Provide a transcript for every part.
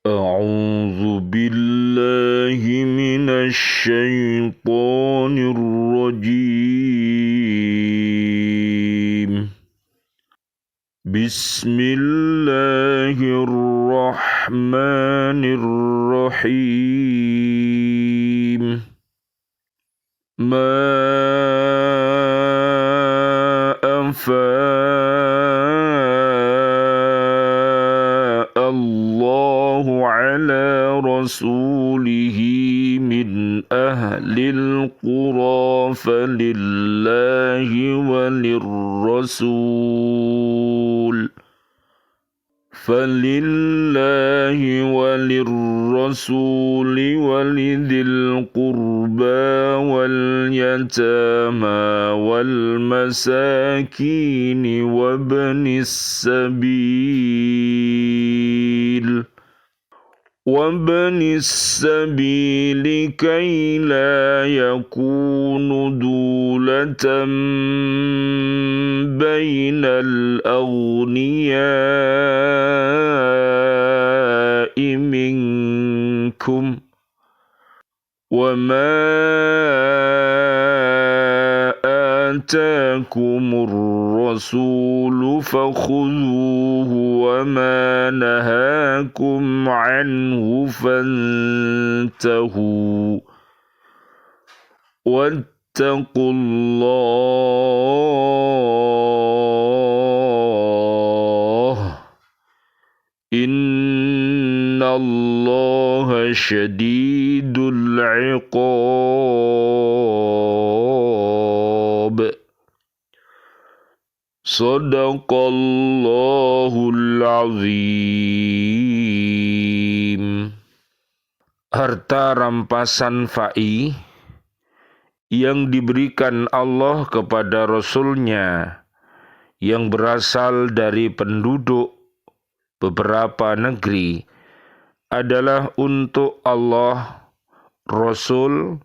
أعوذ بالله من الشيطان الرجيم بسم الله الرحمن الرحيم ما أفاء الله على رسوله من أهل القرى فلله وللرسول ولذي القربى واليتامى والمساكين وابن السبيل كي لا يكون دولة بين الأغنياء منكم وما آتاكم الرسول فخذوه وما نهاكم عنه فانتهوا واتقوا الله إن الله شديد العقاب Sadaqallahul azim. Harta rampasan fa'i yang diberikan Allah kepada Rasul-Nya yang berasal dari penduduk beberapa negeri adalah untuk Allah, Rasul,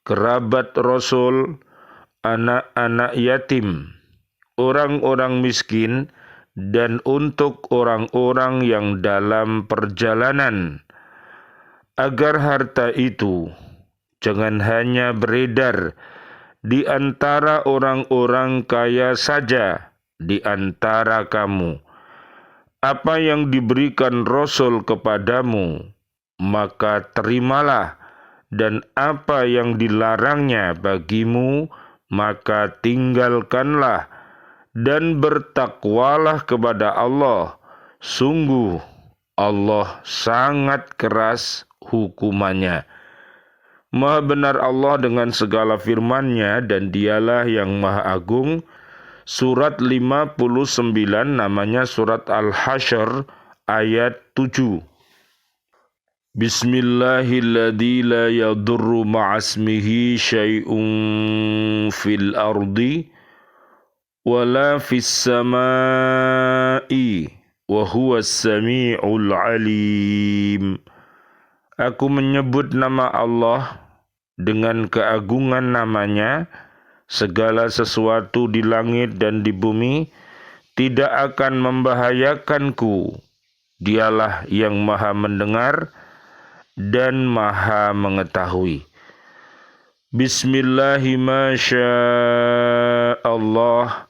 kerabat Rasul, anak-anak yatim, orang-orang miskin, dan untuk orang-orang yang dalam perjalanan, agar harta itu jangan hanya beredar di antara orang-orang kaya saja di antara kamu. Apa yang diberikan Rasul kepadamu, maka terimalah, dan apa yang dilarangnya bagimu, maka tinggalkanlah. Dan bertakwalah kepada Allah. Sungguh Allah sangat keras hukumannya. Maha benar Allah dengan segala firman-Nya, dan Dialah yang Maha Agung. Surat 59 namanya surat Al-Hasyr ayat 7. Bismillahilladzi la yadurru ma'asmihi syai'un fil ardi wala fis samai wa huwas sami'ul alim. Aku menyebut nama Allah dengan keagungan namanya. Segala sesuatu di langit dan di bumi tidak akan membahayakanku. Dialah yang Maha mendengar dan Maha mengetahui. Bismillahirrahmanirrahim.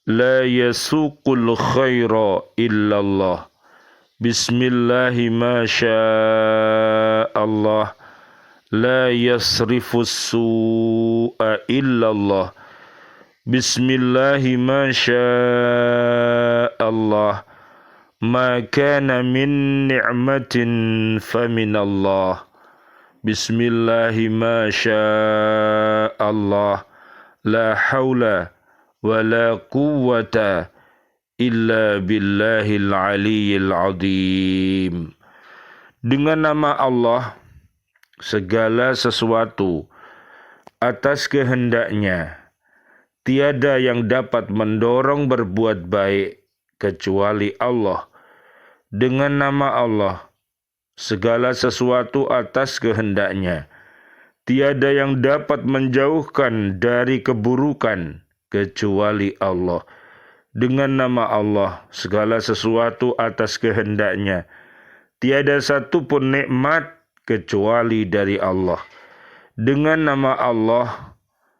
La yasuqul khaira illallah. Bismillahirrahmanirrahim. La yasrifus su'a illallah. Bismillahirrahmanirrahim. Ma kana min ni'matin faminallah. Bismillahirrahmanirrahim. La hawla wala quwwata illa billahil aliyyil azim. Dengan nama Allah, segala sesuatu atas kehendaknya, tiada yang dapat mendorong berbuat baik kecuali Allah. Dengan nama Allah, segala sesuatu atas kehendaknya, tiada yang dapat menjauhkan dari keburukan kecuali Allah. Dengan nama Allah, segala sesuatu atas kehendaknya, Tiada satu pun nikmat kecuali dari Allah. Dengan nama Allah,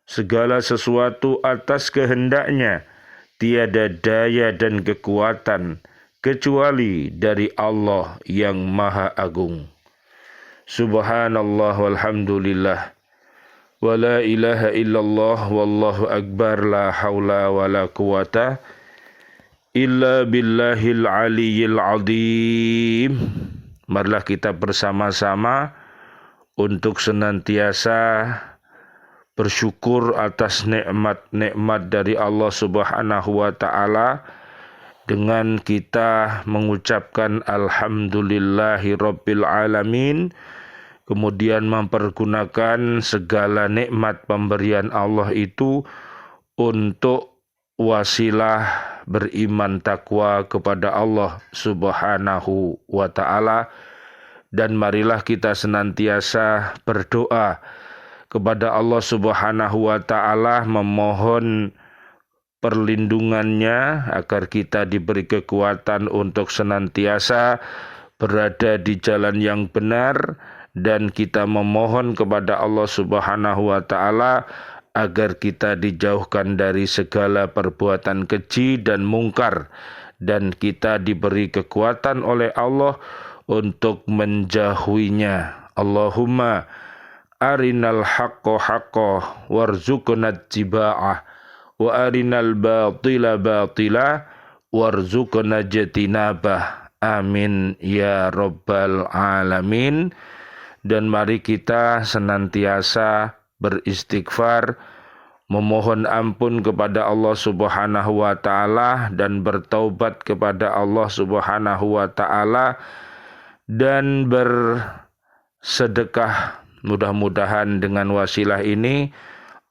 segala sesuatu atas kehendaknya, tiada daya dan kekuatan kecuali dari Allah yang Maha Agung. Subhanallah walhamdulillah. Wa la ilaha illallah wallahu akbar la hawla wa la quwata illa billahil aliyyil azim. Marilah kita bersama-sama untuk senantiasa bersyukur atas nikmat-nikmat dari Allah Subhanahu wa taala dengan kita mengucapkan alhamdulillahi rabbil alamin. Kemudian mempergunakan segala nikmat pemberian Allah itu untuk wasilah beriman takwa kepada Allah Subhanahu wa taala. Dan marilah kita senantiasa berdoa kepada Allah Subhanahu wa taala, memohon perlindungannya agar kita diberi kekuatan untuk senantiasa berada di jalan yang benar. Dan kita memohon kepada Allah Subhanahu wa taala agar kita dijauhkan dari segala perbuatan keji dan mungkar, dan kita diberi kekuatan oleh Allah untuk menjauhinya. Allahumma arinal haqqo haqqo warzuqna ittiba'ah wa arinal batila batila warzuqna ijtinabah. Amin ya rabbal alamin. Dan mari kita senantiasa beristighfar, memohon ampun kepada Allah Subhanahu wa taala dan bertaubat kepada Allah Subhanahu wa taala dan bersedekah. Mudah-mudahan dengan wasilah ini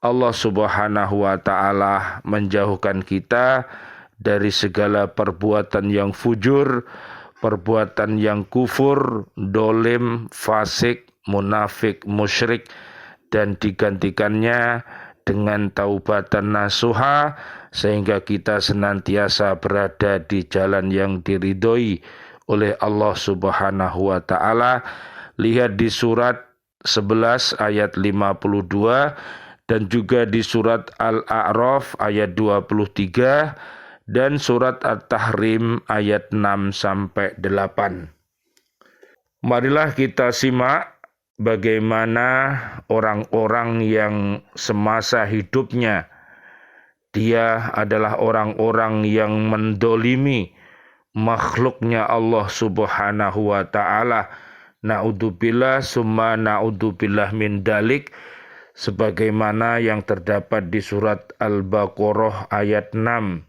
Allah Subhanahu wa taala menjauhkan kita dari segala perbuatan yang fujur, perbuatan yang kufur, dolim, fasik, munafik, musyrik, dan digantikannya dengan taubatan nasuha, sehingga kita senantiasa berada di jalan yang diridhoi oleh Allah Subhanahu wa taala. Lihat di surat 11 ayat 52 dan juga di surat Al-A'raf ayat 23 dan surat At-Tahrim ayat 6-8. Marilah kita simak bagaimana orang-orang yang semasa hidupnya dia adalah orang-orang yang mendolimi makhluknya Allah Subhanahu wa ta'ala. Na'udzubillah summa na'udzubillah min dalik, sebagaimana yang terdapat di surat Al-Baqarah ayat 6-7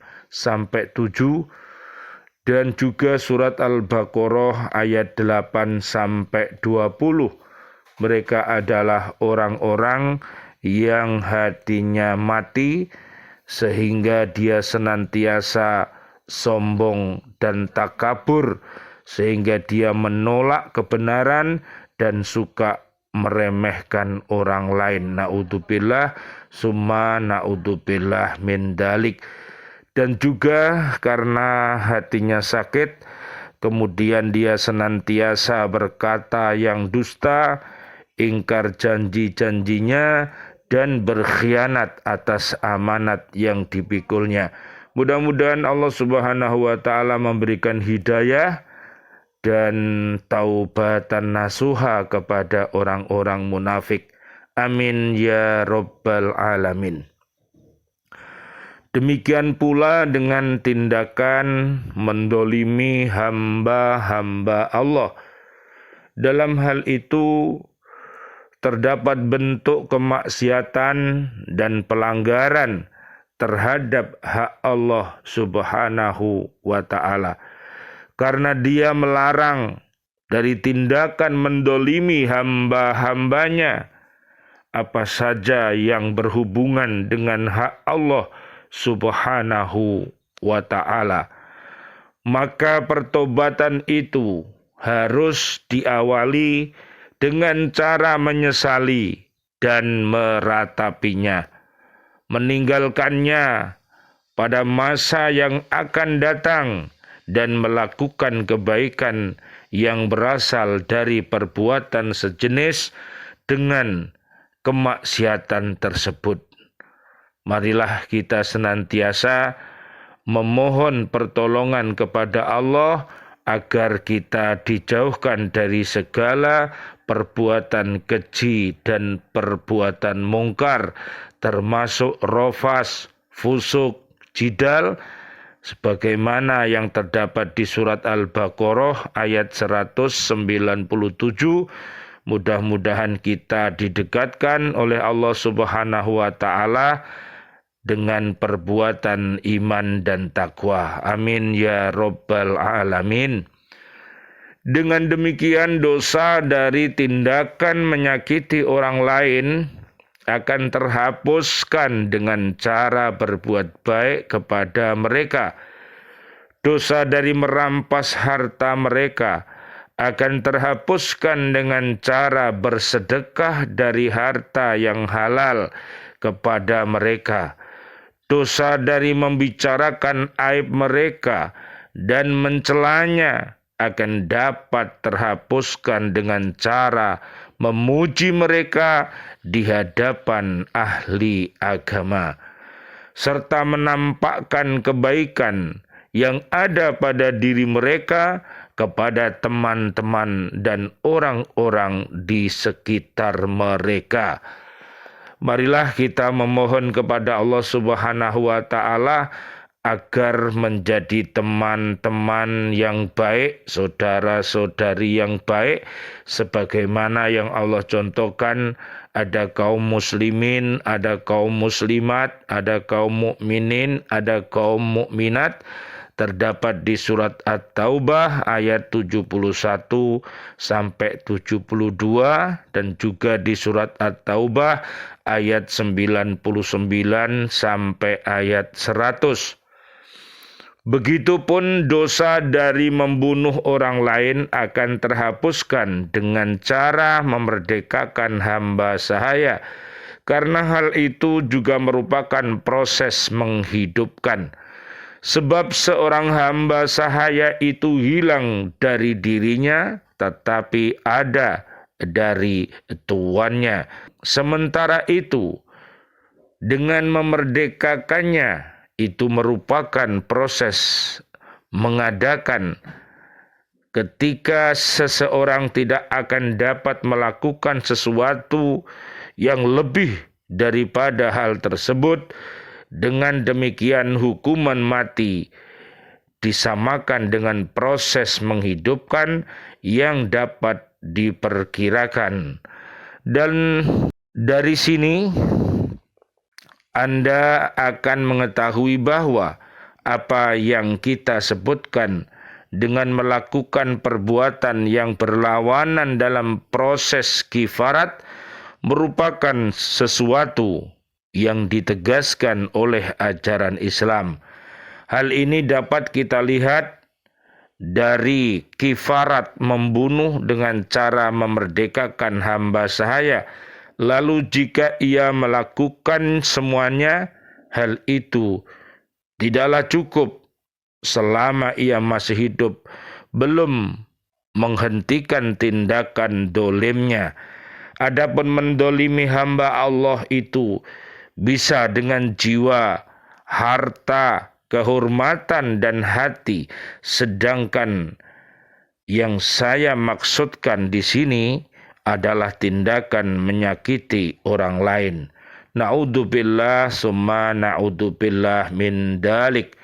dan juga surat Al-Baqarah ayat 8-20. Mereka adalah orang-orang yang hatinya mati sehingga dia senantiasa sombong dan takabur, sehingga dia menolak kebenaran dan suka meremehkan orang lain. Na'udzubillah summa na'udzubillah min dalik. Dan juga karena hatinya sakit, kemudian dia senantiasa berkata yang dusta, ingkar janji-janjinya, dan berkhianat atas amanat yang dipikulnya. Mudah-mudahan Allah Subhanahu wa ta'ala memberikan hidayah dan taubatan nasuha kepada orang-orang munafik. Amin ya rabbal alamin. Demikian pula dengan tindakan mendolimi hamba-hamba Allah. Dalam hal itu terdapat bentuk kemaksiatan dan pelanggaran terhadap hak Allah Subhanahu wa ta'ala. Karena dia melarang dari tindakan mendolimi hamba-hambanya apa saja yang berhubungan dengan hak Allah Subhanahu wa ta'ala. Maka pertobatan itu harus diawali dengan cara menyesali dan meratapinya, meninggalkannya pada masa yang akan datang, dan melakukan kebaikan yang berasal dari perbuatan sejenis dengan kemaksiatan tersebut. Marilah kita senantiasa memohon pertolongan kepada Allah agar kita dijauhkan dari segala perbuatan keji dan perbuatan mungkar, termasuk rafas, fusuk, jidal, sebagaimana yang terdapat di surat Al-Baqarah ayat 197. Mudah-mudahan kita didekatkan oleh Allah Subhanahu wa taala dengan perbuatan iman dan takwa. Amin ya rabbal alamin. Dengan demikian dosa dari tindakan menyakiti orang lain akan terhapuskan dengan cara berbuat baik kepada mereka. Dosa dari merampas harta mereka akan terhapuskan dengan cara bersedekah dari harta yang halal kepada mereka. Dosa dari membicarakan aib mereka dan mencelanya akan dapat terhapuskan dengan cara memuji mereka di hadapan ahli agama, serta menampakkan kebaikan yang ada pada diri mereka kepada teman-teman dan orang-orang di sekitar mereka. Marilah kita memohon kepada Allah Subhanahu wa taala agar menjadi teman-teman yang baik, saudara-saudari yang baik, sebagaimana yang Allah contohkan. Ada kaum muslimin, ada kaum muslimat, ada kaum mukminin, ada kaum mukminat. Terdapat di surat At-Taubah ayat 71 sampai 72 dan juga di surat At-Taubah ayat 99 sampai ayat 100. Begitupun dosa dari membunuh orang lain akan terhapuskan dengan cara memerdekakan hamba sahaya, karena hal itu juga merupakan proses menghidupkan. Sebab seorang hamba sahaya itu hilang dari dirinya, tetapi ada dari tuannya. Sementara itu, dengan memerdekakannya, itu merupakan proses mengadakan ketika seseorang tidak akan dapat melakukan sesuatu yang lebih daripada hal tersebut. Dengan demikian hukuman mati disamakan dengan proses menghidupkan yang dapat diperkirakan. Dan dari sini Anda akan mengetahui bahwa apa yang kita sebutkan dengan melakukan perbuatan yang berlawanan dalam proses kifarat merupakan sesuatu yang ditegaskan oleh ajaran Islam. Hal ini dapat kita lihat dari kifarat membunuh dengan cara memerdekakan hamba sahaya. Lalu jika ia melakukan semuanya, hal itu tidaklah cukup selama ia masih hidup, belum menghentikan tindakan dolimnya. Adapun mendolimi hamba Allah itu bisa dengan jiwa, harta, kehormatan, dan hati. Sedangkan yang saya maksudkan di sini adalah tindakan menyakiti orang lain. Na'udzubillah summa na'udzubillah min dalik.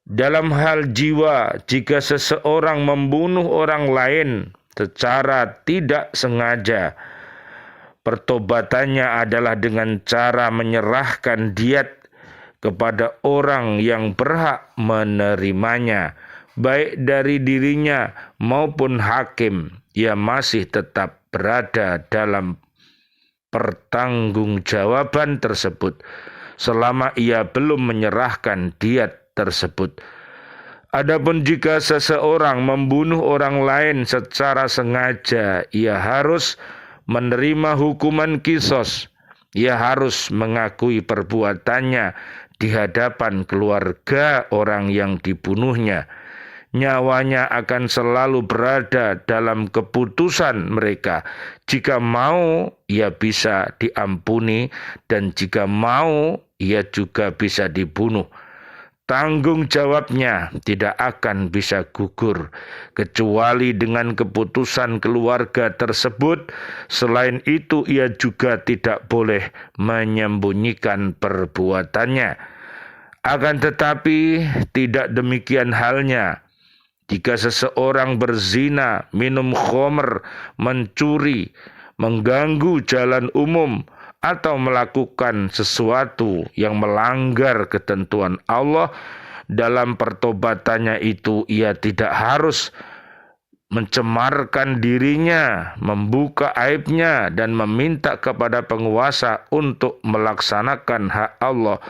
Dalam hal jiwa, jika seseorang membunuh orang lain secara tidak sengaja, pertobatannya adalah dengan cara menyerahkan diat kepada orang yang berhak menerimanya, baik dari dirinya maupun hakim. Ia masih tetap berada dalam pertanggungjawaban tersebut selama ia belum menyerahkan diat tersebut. Adapun jika seseorang membunuh orang lain secara sengaja, ia harus menerima hukuman kisos. Ia harus mengakui perbuatannya di hadapan keluarga orang yang dibunuhnya. Nyawanya akan selalu berada dalam keputusan mereka. Jika mau, ia bisa diampuni, dan jika mau, ia juga bisa dibunuh. Tanggung jawabnya tidak akan bisa gugur kecuali dengan keputusan keluarga tersebut. Selain itu, ia juga tidak boleh menyembunyikan perbuatannya. Akan tetapi tidak demikian halnya jika seseorang berzina, minum khamr, mencuri, mengganggu jalan umum, atau melakukan sesuatu yang melanggar ketentuan Allah. Dalam pertobatannya itu ia tidak harus mencemarkan dirinya, membuka aibnya, dan meminta kepada penguasa untuk melaksanakan hak Allah.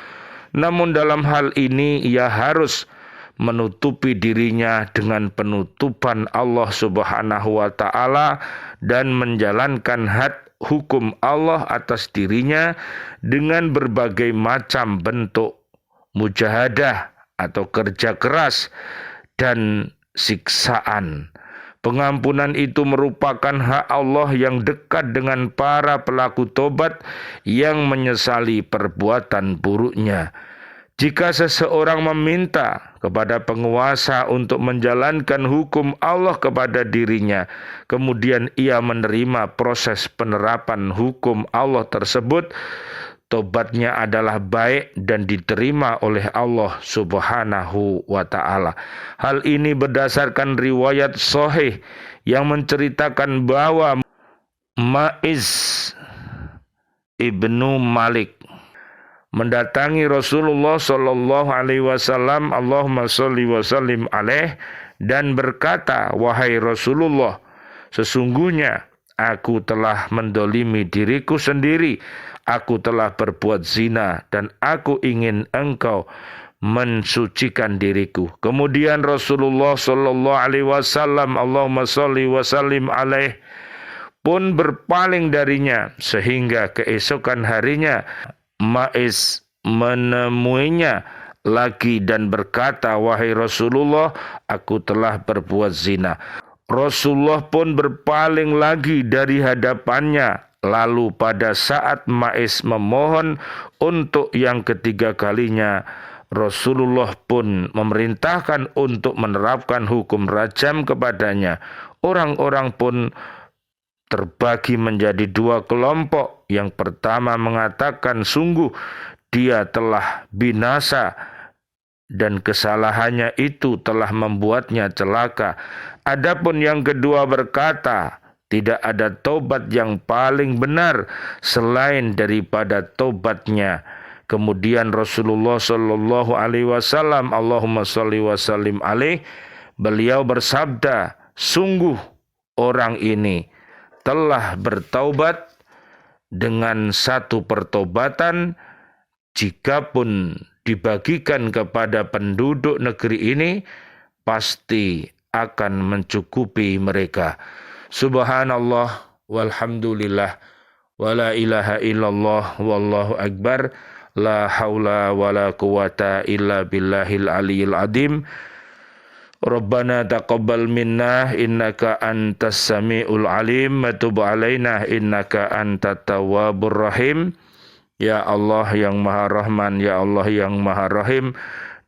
Namun dalam hal ini ia harus menutupi dirinya dengan penutupan Allah Subhanahu wa Ta'ala dan menjalankan hukum Allah atas dirinya dengan berbagai macam bentuk mujahadah atau kerja keras dan siksaan. Pengampunan itu merupakan hak Allah yang dekat dengan para pelaku tobat yang menyesali perbuatan buruknya. Jika seseorang meminta kepada penguasa untuk menjalankan hukum Allah kepada dirinya, kemudian ia menerima proses penerapan hukum Allah tersebut, tobatnya adalah baik dan diterima oleh Allah Subhanahu wa Ta'ala. Hal ini berdasarkan riwayat sahih yang menceritakan bahwa Ma'iz ibnu Malik mendatangi Rasulullah sallallahu alaihi wasallam, Allahumma sholli wa sallim alaih, dan berkata, "Wahai Rasulullah, sesungguhnya aku telah mendolimi diriku sendiri, aku telah berbuat zina, dan aku ingin engkau mensucikan diriku." Kemudian Rasulullah sallallahu alaihi wasallam, Allahumma sholli wa sallim alaih, pun berpaling darinya, sehingga keesokan harinya Ma'iz menemuinya lagi dan berkata, "Wahai Rasulullah, aku telah berbuat zina." Rasulullah pun berpaling lagi dari hadapannya. Lalu pada saat Ma'iz memohon untuk yang ketiga kalinya, Rasulullah pun memerintahkan untuk menerapkan hukum rajam kepadanya. Orang-orang pun terbagi menjadi dua kelompok. Yang pertama mengatakan, sungguh dia telah binasa dan kesalahannya itu telah membuatnya celaka. Adapun yang kedua berkata, tidak ada tobat yang paling benar selain daripada tobatnya. Kemudian Rasulullah sallallahu alaihi wasallam, Allahumma sholli wa sallim alaih, beliau bersabda, sungguh orang ini telah bertaubat dengan satu pertobatan, jikapun dibagikan kepada penduduk negeri ini, pasti akan mencukupi mereka. Subhanallah, walhamdulillah, wala ilaha illallah, wallahu akbar, la haula wala quwata illa billahil aliyil adim. Rabbana taqabbal minna innaka antas samiul alim wa tub alaina innaka antat tawwabur rahim. Ya Allah yang Maha Rahman, ya Allah yang Maha Rahim,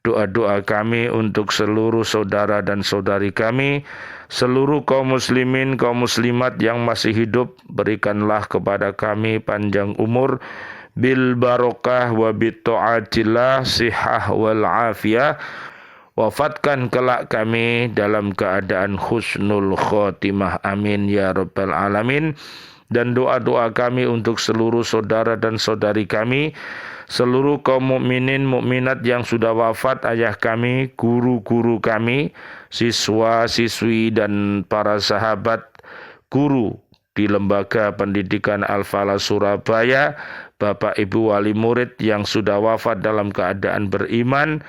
doa-doa kami untuk seluruh saudara dan saudari kami, seluruh kaum muslimin, kaum muslimat yang masih hidup, berikanlah kepada kami panjang umur, bil barokah wa bit ta'atillah, sihah wal afiyah. Wafatkan kelak kami dalam keadaan husnul khotimah. Amin ya rabbal alamin. Dan doa-doa kami untuk seluruh saudara dan saudari kami, seluruh kaum mukminin mukminat yang sudah wafat, ayah kami, guru-guru kami, siswa-siswi dan para sahabat guru di Lembaga Pendidikan Al-Falah Surabaya, Bapak Ibu wali murid yang sudah wafat dalam keadaan beriman,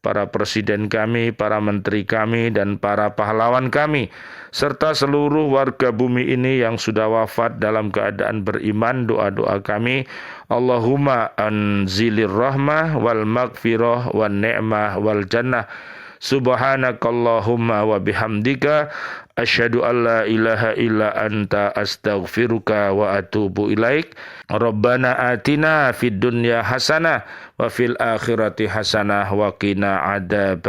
para presiden kami, para menteri kami, dan para pahlawan kami, serta seluruh warga bumi ini yang sudah wafat dalam keadaan beriman. Doa-doa kami, Allahumma anzilir rahmah wal maghfirah wal ni'mah wal jannah. Subhanakallahumma wa bihamdika asyhadu an la ilaha illa anta astaghfiruka wa atubu ilaik. Rabbana atina fid dunya hasanah wa fil akhirati hasanah wa qina adzabannar.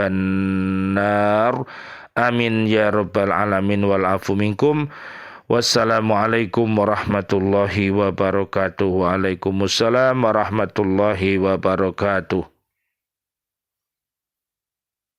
Amin ya rabbal alamin wal afu minkum. Wassalamualaikum warahmatullahi wabarakatuh. Waalaikumsalam warahmatullahi wabarakatuh.